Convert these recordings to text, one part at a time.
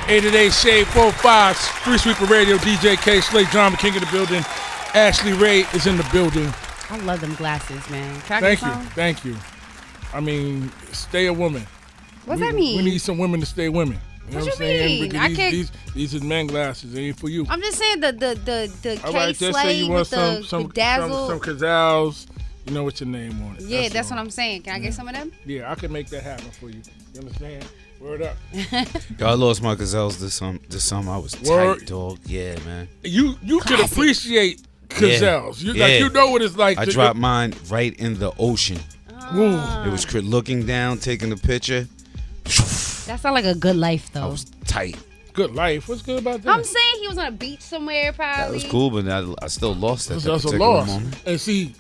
888 Shade45 Streetsweeper Radio. DJ Kayslay, Drama King in the building. Ashley Ray is in the building. I love them glasses, man. Thank you. I mean, stay a woman. What's that mean? We need some women to stay women. You know what I'm you saying? mean? I can't. These is men glasses. They ain't for you. I'm just saying the Kayslay with the dazzle. Some Cazals. You know what your name on it. Yeah, that's what I'm saying. Can I get some of them? Yeah, I can make that happen for you. You understand? Word up. Yo, I lost my Gazelles this summer. I was tight, dog. Yeah, man. You can appreciate Gazelles. Yeah. You know what it's like. I dropped mine right in the ocean. It was looking down, taking a picture. That sounds like a good life, though. I was tight. Good life. What's good about that? I'm saying he was on a beach somewhere, probably. That was cool, but I still lost that That's a particular loss. moment. And see,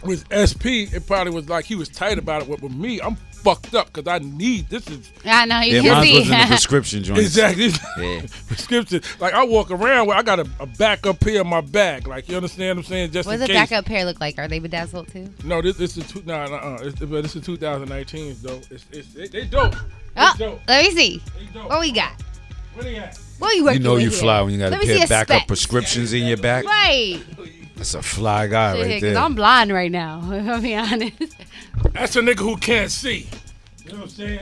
with SP, it probably was like he was tight about it. With me, I'm fucked up because I need this. I know you yeah, can mine see. was in the prescription joint. Exactly. Yeah. Prescription. Like I walk around with I got a backup pair in my bag. Like you understand what I'm saying? Just what in does a case. backup pair look like? Are they bedazzled too? No, this is this is 2019 though. They dope. Oh, dope. let me see. They dope. What we got? Where they at? What you working You know with you here? fly when you got a Let me see pair of your backup specs. prescriptions in your back. Right. That's a fly guy right Because there. I'm blind right now, if I'll be honest. That's a nigga who can't see. You know what I'm saying?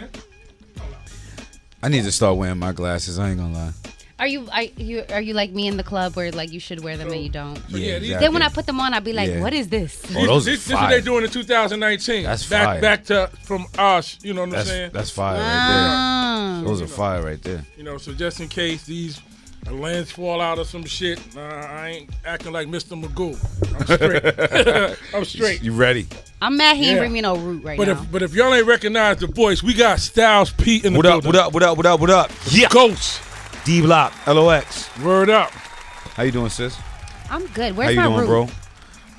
I need to start wearing my glasses. I ain't gonna lie. Are you like me in the club where like you should wear them and you don't? Yeah, exactly. Then when I put them on, I'll be like, Yeah. what is this? Oh, those this are is what fire. they doing in 2019. That's fire. Back to from us. You know what I'm saying? That's fire right Ah. there. Those are fire right there. You know, so just in case these lens fall out or some shit, I ain't acting like Mr. Magoo. I'm straight. I'm straight. You ready? I'm mad he Yeah. ain't bring me no root right But now. if y'all ain't recognize the voice, we got Styles Pete in the building. What up? Yeah. Ghost. D Block, LOX. Word up. How you doing, sis? I'm good. How Where's you my doing, root? bro?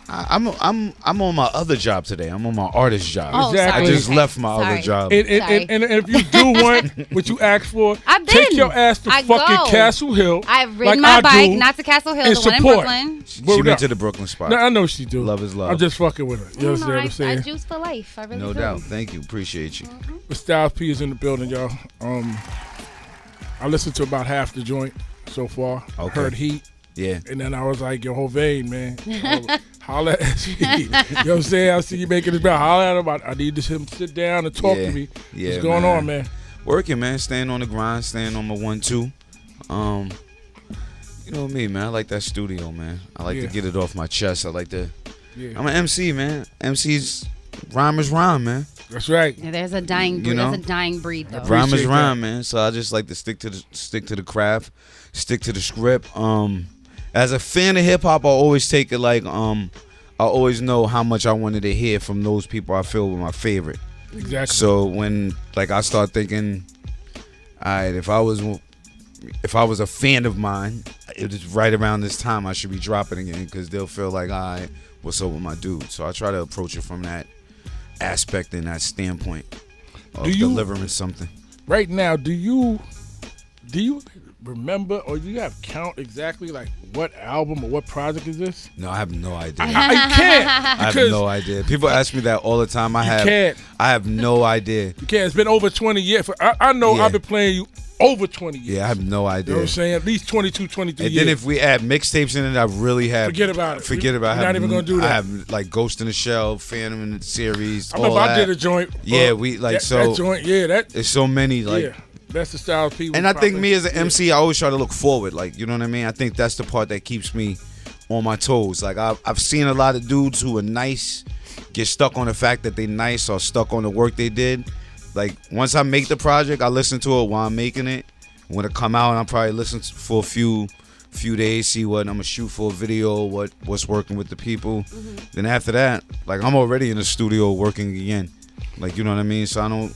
I'm on my other job today. I'm on my artist job. Oh, Exactly. I sorry. just left my other Sorry. job. And if you do want what you asked for, I've take been. your ass to I fucking go. Castle Hill. I've ridden like my I bike, do, not to Castle Hill, and the one in support. Brooklyn. She Word went up. to the Brooklyn spot. No, I know she do. Love is love. I'm just fucking with her. You understand what I'm I saying? juice for life. I really No do. doubt. Thank you. Appreciate you. But Styles P is in the building, y'all. I listened to about half the joint so far. Okay. Heard Heat. Yeah. And then I was like, yo, Hovain, man. Holla at SP. You know what I'm saying? I see you making this about. Holla at him. I need him to sit down and talk to me. Yeah, What's going on, man? Working, man. Staying on the grind. Staying on my 1-2. You know me, man. I like that studio, man. I like to get it off my chest. I like to. Yeah. I'm an MC, man. MC's rhyme is rhyme, man. That's right. Yeah, there's a dying breed. You know? There's a dying breed though. Rhyme is Appreciate rhyme, man. So I just like to stick to the craft, stick to the script. As a fan of hip hop, I always take it like I always know how much I wanted to hear from those people I feel were my favorite. Exactly. So when like I start thinking, all right, if I was a fan of mine, it was right around this time I should be dropping again because they'll feel like, all right, what's up with my dude? So I try to approach it from that aspect and that standpoint of delivering something. Right now, do you remember or do you have count exactly like what album or what project is this? No, I have no idea. I can't. I have no idea. People ask me that all the time. I have no idea. You can't. It's been over 20 years. I know Yeah. I've been playing you over 20 years. Yeah, I have no You idea. know what I'm saying? At least 22, 23 And years. then if we add mixtapes in it, I really have. Forget about it. Forget about it. We're not even gonna do that. I have like Ghost in the Shell, Phantom in the series. I remember all I that. did a joint. Yeah, we like that joint. Yeah, that. There's so many like. Yeah, that's the style of people. And I think me as an MC, I always try to look forward. Like, you know what I mean? I think that's the part that keeps me on my toes. Like, I've seen a lot of dudes who are nice get stuck on the fact that they nice or stuck on the work they did. Like, once I make the project, I listen to it while I'm making it. When it come out, I'll probably listen for a few days, see what I'm gonna shoot for a video, what's working with the people. Then after that, like, I'm already in the studio working again. Like, you know what I mean? So I don't.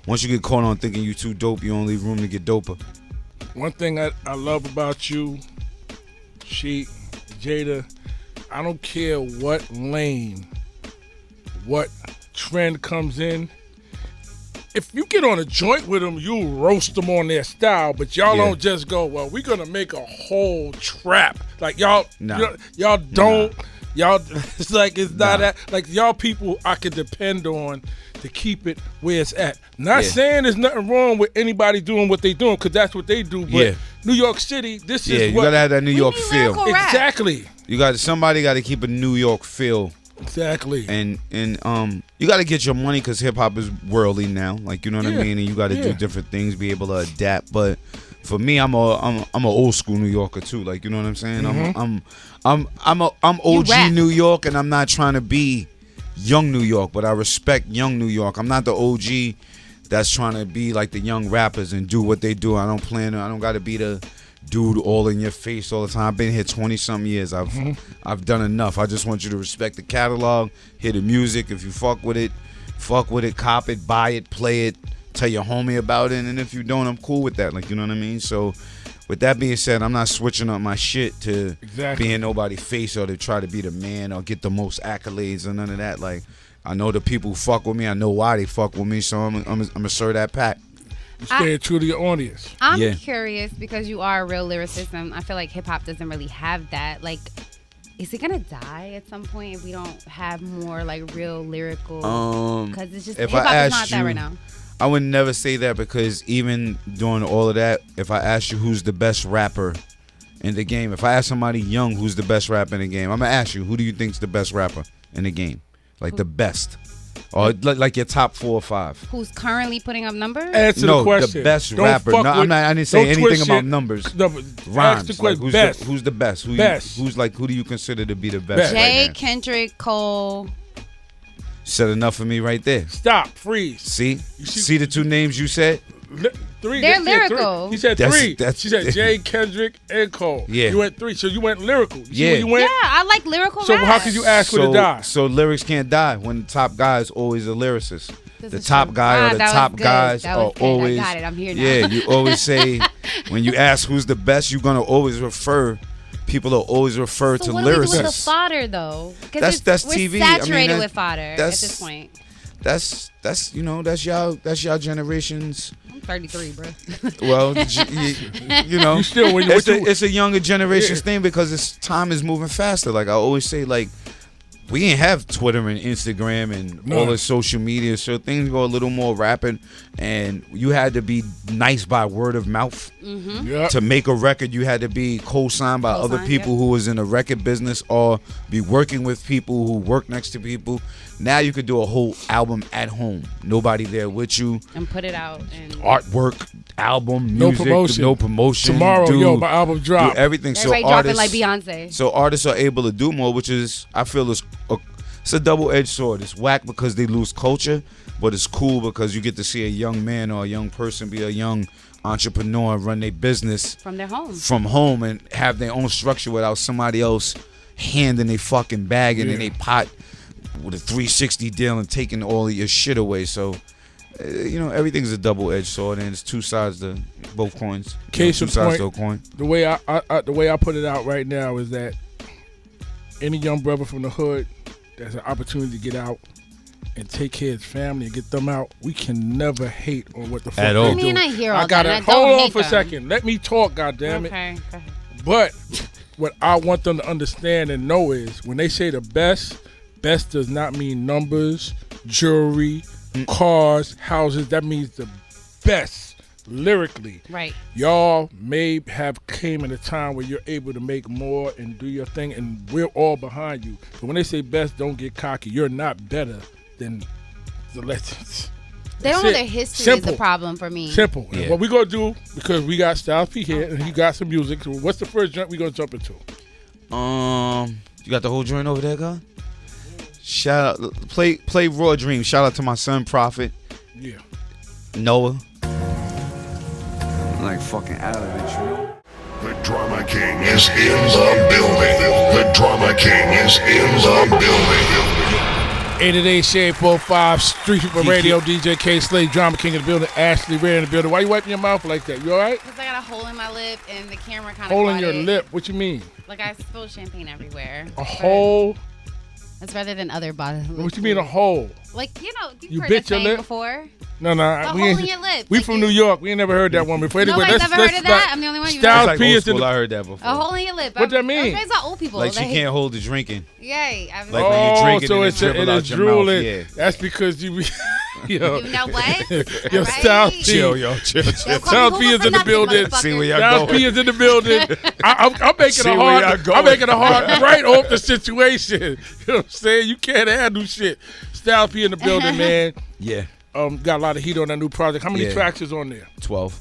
Once you get caught on thinking you too dope, you don't leave room to get doper. One thing I love about you, Sheik, Jada, I don't care what lane, what trend comes in. If you get on a joint with them, you roast them on their style, but y'all don't just go, well, we're going to make a whole trap. Like, y'all, Nah. y'all don't. Y'all, it's like it's not that. Like y'all people, I could depend on to keep it where it's at. Not saying there's nothing wrong with anybody doing what they doing, because that's what they do. But New York City, this is you what gotta have that New York feel. Exactly. Somebody got to keep a New York feel. Exactly. And you got to get your money, because hip hop is worldly now. Like, you know what I mean? And you got to do different things, be able to adapt. But for me, I'm a old school New Yorker too. Like, you know what I'm saying? I'm OG New York, and I'm not trying to be young New York, but I respect young New York. I'm not the OG that's trying to be like the young rappers and do what they do. I don't got to be the dude all in your face all the time. I've been here 20-something years. I've done enough. I just want you to respect the catalog, hear the music. If you fuck with it, cop it, buy it, play it, tell your homie about it. And if you don't, I'm cool with that. Like, you know what I mean? So with that being said, I'm not switching up my shit to being nobody's face or to try to be the man or get the most accolades or none of that. Like, I know the people who fuck with me. I know why they fuck with me. So I'm gonna serve that pack. Stay true to your audience. I'm curious, because you are a real lyricist, and I feel like hip hop doesn't really have that. Like, is it gonna die at some point if we don't have more like real lyrical? Because it's just hip hop is not that right now. I would never say that, because even doing all of that, if I ask you who's the best rapper in the game, if I ask somebody young who's the best rapper in the game, I'm gonna ask you, who do you think's the best rapper in the game? Like the best. Or like your top 4 or 5. Who's currently putting up numbers? Answer the question. The best rapper. No, I didn't say anything about numbers. No, rhymes. Like, who's the best? Who do you consider to be the best? Jay, Kendrick, Cole. Said enough for me right there. Stop. Freeze. See the 2 names you said? 3. They're lyrical. He said 3. She said Jay, Kendrick, and Cole. Yeah. You went 3. So you went lyrical. You went? Yeah, I like lyrical So rap. how could you ask for to die? So lyrics can't die when the top guy is always a lyricist. The top guy or the top guys are always. I got it. I'm here now. Yeah, you always say, when you ask who's the best, you're going to always refer. People will always refer to what lyricists. What do we do with the fodder, though? That's TV. We're saturated with fodder at this point. That's y'all generations. I'm 33, bro. Well, you know, it's a younger generation's thing, because time is moving faster. Like I always say, like, we didn't have Twitter and Instagram and all the social media, so things go a little more rapid, and you had to be nice by word of mouth. To make a record. You had to be co-signed by other people who was in the record business, or be working with people who work next to people. Now you could do a whole album at home, nobody there with you, and put it out. And artwork, album, music, no promotion. Tomorrow, my album drop. Do everything. Everybody so dropping like Beyonce. So artists are able to do more, which is, I feel, it's a double-edged sword. It's whack because they lose culture, but it's cool because you get to see a young man or a young person be a young entrepreneur, run their business from their home, and have their own structure without somebody else handing a fucking bag and in a pot with a 360 deal and taking all of your shit away. So everything's a double-edged sword, and it's 2 sides to both coins. Case in point, to a coin. The way I put it out right now is that any young brother from the hood that's an opportunity to get out and take care of his family and get them out, we can never hate on what the fuck they do. I hear all I gotta that. hold on for a second. Let me talk, goddammit. Okay, go ahead. But what I want them to understand and know is, when they say the best does not mean numbers, jewelry, cars, houses. That means the best lyrically. Right. Y'all may have came in a time where you're able to make more and do your thing, and we're all behind you. But when they say best, don't get cocky. You're not better than the legends. They don't know their history is the problem for me. Simple. Yeah. What we gonna do, because we got Styles P here and he got some music. So what's the first joint we gonna jump into? You got the whole joint over there, guy? Shout out, play Raw Dream. Shout out to my son Prophet. Yeah. Noah. I'm like fucking out of it, you know. The Drama King is in the building. The Drama King is in the building. 888 Shade45 Streetsweeper Radio, DJ Kayslay, Drama King in the building, Ashley Ray in the building. Why you wiping your mouth like that? You all right? Because I got a hole in my lip and the camera kind of hole in your lip? What you mean? Like I spilled champagne everywhere. A hole That's rather than other bodies. What you mean a hole? Like, you've You heard bit that your saying lip? before. No, A hole in your lip. We Like from New York. We ain't never heard that one before. Anyway, Nobody's ever heard of that? I'm the only one you Styles It's like P old is in school. the, I heard that before. A hole in your lip. What that mean? I'm about old people. Like she can't hold the drinking. Yay. Like when you drink it so and it's it dribble out your mouth. drooling. Yeah. That's because you. Yo, You know what? yo, All Styles P. Chill, yo, chill. Yo, call Styles me P Google is for in the nothing, building. motherfucker. See where y'all Styles going. P is in the building. I'm making See a where y'all hard. going. I'm making a hard right off the situation. You know what I'm saying? You can't handle shit. Styles P in the building, man. Yeah. Got a lot of heat on that new project. How many Yeah. tracks is on there? 12.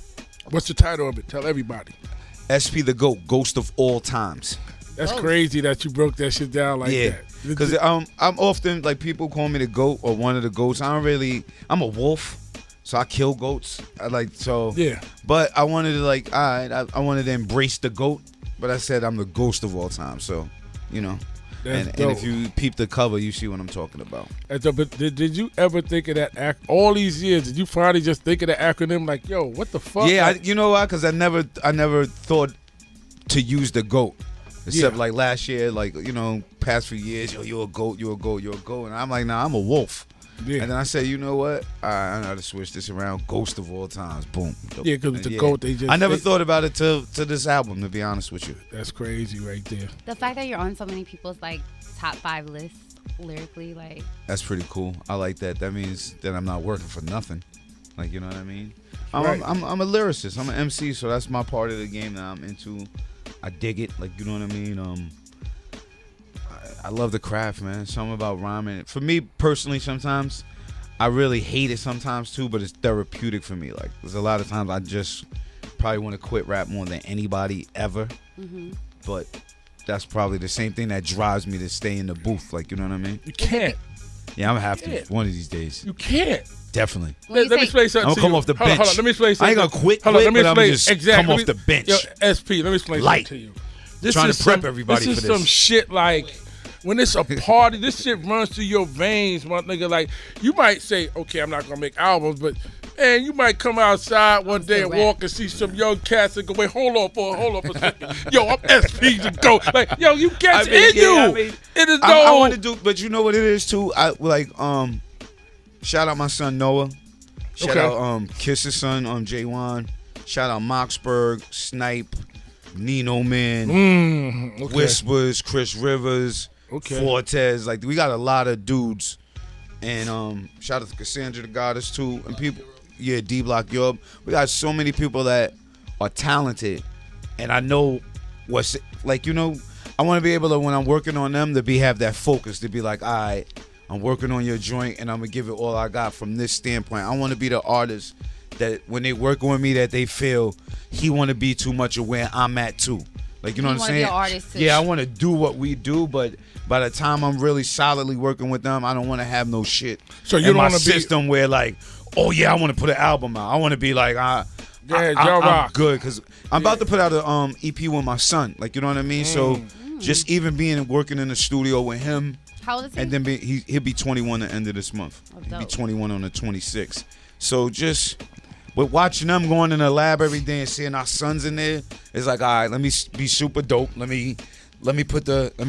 What's the title of it? Tell everybody. SP the GOAT, Ghost of All Times. That's crazy that you broke that shit down like Yeah. that. Because I'm often, like, people call me the GOAT or one of the GOATs. I'm a wolf, so I kill goats. Yeah. But I wanted to, like, I wanted to embrace the GOAT, but I said I'm the ghost of all time. So, That's and dope. if you peep the cover, you see what I'm talking about. That's dope. But did you ever think of that all these years? Did you finally just think of the acronym like, yo, what the fuck? Yeah, Like, you know why? Because I never thought to use the GOAT. Except Yeah. like last year, like, past few years, yo, you're a GOAT, you're a GOAT, you're a GOAT. And I'm like, nah, I'm a wolf. yeah. And then I said, you know what? I know how to switch this around. Ghost of all times. Boom. Yeah, because with And the GOAT, they just. I never thought about it till this album, to be honest with you. That's crazy right there. The fact that you're on so many people's like top 5 lists lyrically, like That's pretty cool. I like that. That means that I'm not working for nothing. Like, you know what I mean? I'm a lyricist. I'm an MC, so that's my part of the game that I'm into. I dig it. Like, you know what I mean? I love the craft, man. Something about rhyming. For me personally, sometimes I really hate it sometimes too, but it's therapeutic for me. Like, there's a lot of times I just probably want to quit rap more than anybody ever. But that's probably the same thing that drives me to stay in the booth. Like, you know what I mean? You can't. Yeah, I'm gonna have to Yeah. one of these days. You can't. Definitely. Let me explain something. I'm gonna to come you. off the Hold on, bench. let me explain I something. ain't gonna quit, Hold on, let me but I'm explain. just Exactly. come off the bench. Yo, SP, let me explain Light. something to you. Trying is to prep some- everybody This for is this. some shit like when it's a party. This shit runs through your veins, my nigga. Like you might say, okay, I'm not gonna make albums, but man, you might come outside one day and walk and see some young cats and go, wait, hold on for a second. Yo, I'm SP to go. Like, yo, you cats in you. It is I no. want to do, but you know what it is too. I like shout out my son Noah. Shout out Kiss's son J1. Shout out Moxburg, Snipe, Nino Man, Whispers, Chris Rivers, Fortes. Like, we got a lot of dudes. And shout out to Cassandra the Goddess too. And people, yeah, D Block Europe. We got so many people that are talented. And I know what's like, I want to be able to, when I'm working on them, to have that focus, to be like, all right, I'm working on your joint and I'm gonna give it all I got from this standpoint. I want to be the artist that when they work on me, that they feel he want to be too much of where I'm at too. Like, you know what I'm saying? Be an artist too. Yeah, I want to do what we do, but by the time I'm really solidly working with them, I don't want to have no shit So you in don't my want to be system where like, oh yeah, I want to put an album out. I want to be like, I'm Rock. good because I'm about to put out an EP with my son. Like, you know what I mean? So just even working in the studio with him. How old is he? And then he'll be 21 at the end of this month. He'll be 21 on the 26th. So just with watching them going in the lab every day and seeing our sons in there, it's like, all right, let me be super dope. Let me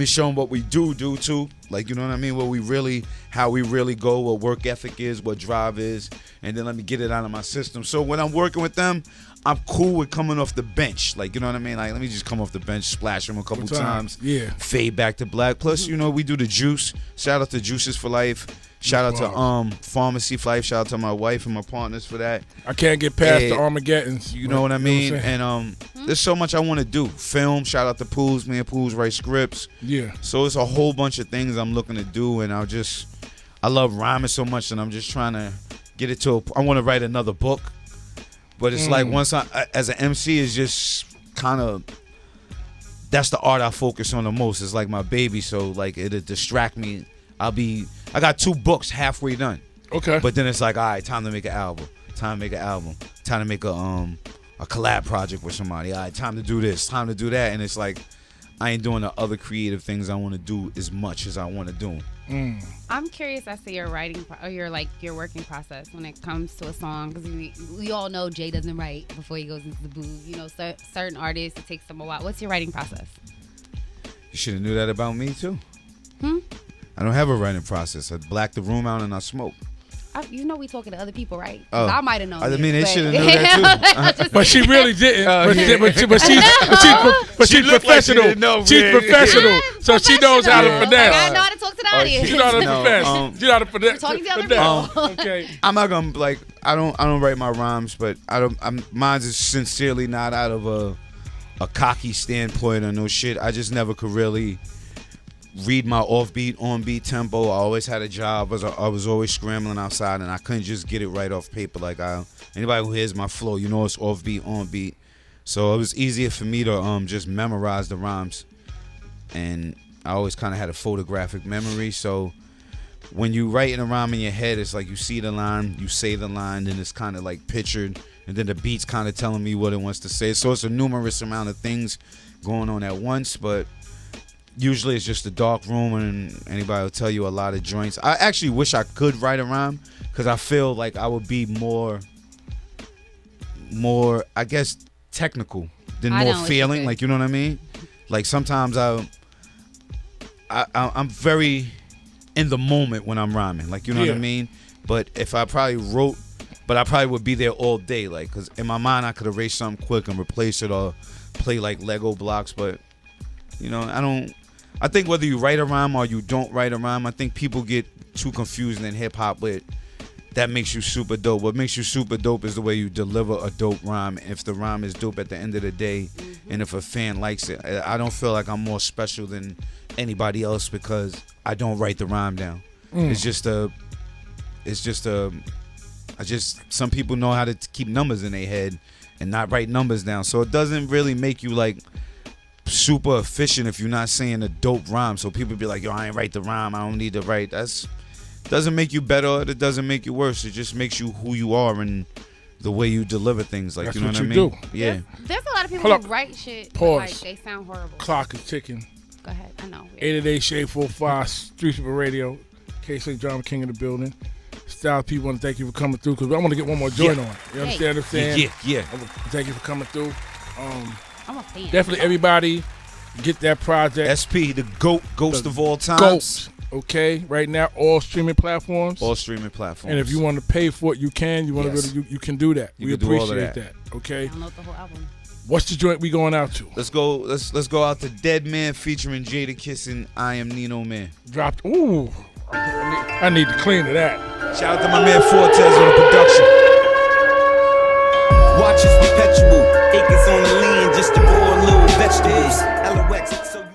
show them what we do too. Like, you know what I mean? How we really go, what work ethic is, what drive is, and then let me get it out of my system. So when I'm working with them, I'm cool with coming off the bench. Like, you know what I mean? Like, let me just come off the bench, splash them a couple times. Yeah. Fade back to black. Plus, we do the juice. Shout out to Juices for Life. Shout out to Pharmacy for Life. Shout out to my wife and my partners for that. I can't get past the Armageddons. You know what I mean? And there's so much I want to do. Film. Shout out to Pools. Me and Pools write scripts. Yeah. So it's a whole bunch of things I'm looking to do, and I love rhyming so much, and I'm just trying to get it to I want to write another book. But it's like once as an MC, is just kind of, that's the art I focus on the most. It's like my baby, so like it'll distract me. I got 2 books halfway done. Okay. But then it's like, all right, time to make an album. Time to make a collab project with somebody. All right, time to do this, time to do that. And it's like, I ain't doing the other creative things I want to do as much as I want to do. I'm curious as to your writing or your working process when it comes to a song, because we all know Jay doesn't write before he goes into the booth. Certain artists, it takes them a while. What's your writing process? You should have knew that about me too. I don't have a writing process. I black the room out and I smoke. You know we talking to other people, right? I might have known. I mean, they should have known that too. But she really didn't. But she's professional. She's professional, so she knows how to finesse. I know how to talk to the audience. She know how to finesse. She know how to finesse. Talking to other people. Okay. I'm not gonna like. I don't write my rhymes, but mine is sincerely not out of a cocky standpoint or no shit. I just never could really read my offbeat, on-beat tempo. I always had a job. I was always scrambling outside, and I couldn't just get it right off paper. Like anybody who hears my flow, you know it's offbeat, on-beat. So it was easier for me to just memorize the rhymes, and I always kind of had a photographic memory. So when you write a rhyme in your head, it's like you see the line, you say the line, then it's kind of like pictured, and then the beat's kind of telling me what it wants to say. So it's a numerous amount of things going on at once, but usually it's just a dark room, and anybody will tell you a lot of joints. I actually wish I could write a rhyme, because I feel like I would be more, I guess, technical than more feeling. Like, you know what I mean? Like sometimes I'm very in the moment when I'm rhyming. Like, you know what I mean? But if I probably wrote, but I probably would be there all day. Like, because in my mind I could erase something quick and replace it or play like Lego blocks. But, you know, I think whether you write a rhyme or you don't write a rhyme, I think people get too confused in hip-hop with that makes you super dope. What makes you super dope is the way you deliver a dope rhyme. If the rhyme is dope at the end of the day, and if a fan likes it, I don't feel like I'm more special than anybody else because I don't write the rhyme down. Some people know how to keep numbers in their head and not write numbers down. So it doesn't really make you like super efficient if you're not saying a dope rhyme. So people be like, yo, I ain't write the rhyme, I don't need to write. That's doesn't make you better, it doesn't make you worse. It just makes you who you are and the way you deliver things. Like, that's you know what I mean? do. Yeah. There's a lot of people who write shit. Pause. Like they sound horrible. Clock is ticking. Go ahead. I know. 888 Shade45 Streetsweeper Radio. Kayslay Drama King in the building. Style people, want to thank you for coming through because I want to get one more joint on. You understand what I'm saying? Yeah. Thank you for coming through. I'm a fan. Definitely everybody get that project. SP, the ghost of all times. Ghost. Okay, right now all streaming platforms. And if you want to pay for it, you can. You want to go to, you can do that. We appreciate that. Okay. Download the whole album. What's the joint we going out to? Let's go out to Dead Man featuring Jada Kiss and I Am Nino Man. Dropped. Ooh, I need to clean to that. Shout out to my man Fortes on the production. Watch is perpetual. Acres on the land just to grow a little vegetables. LOX.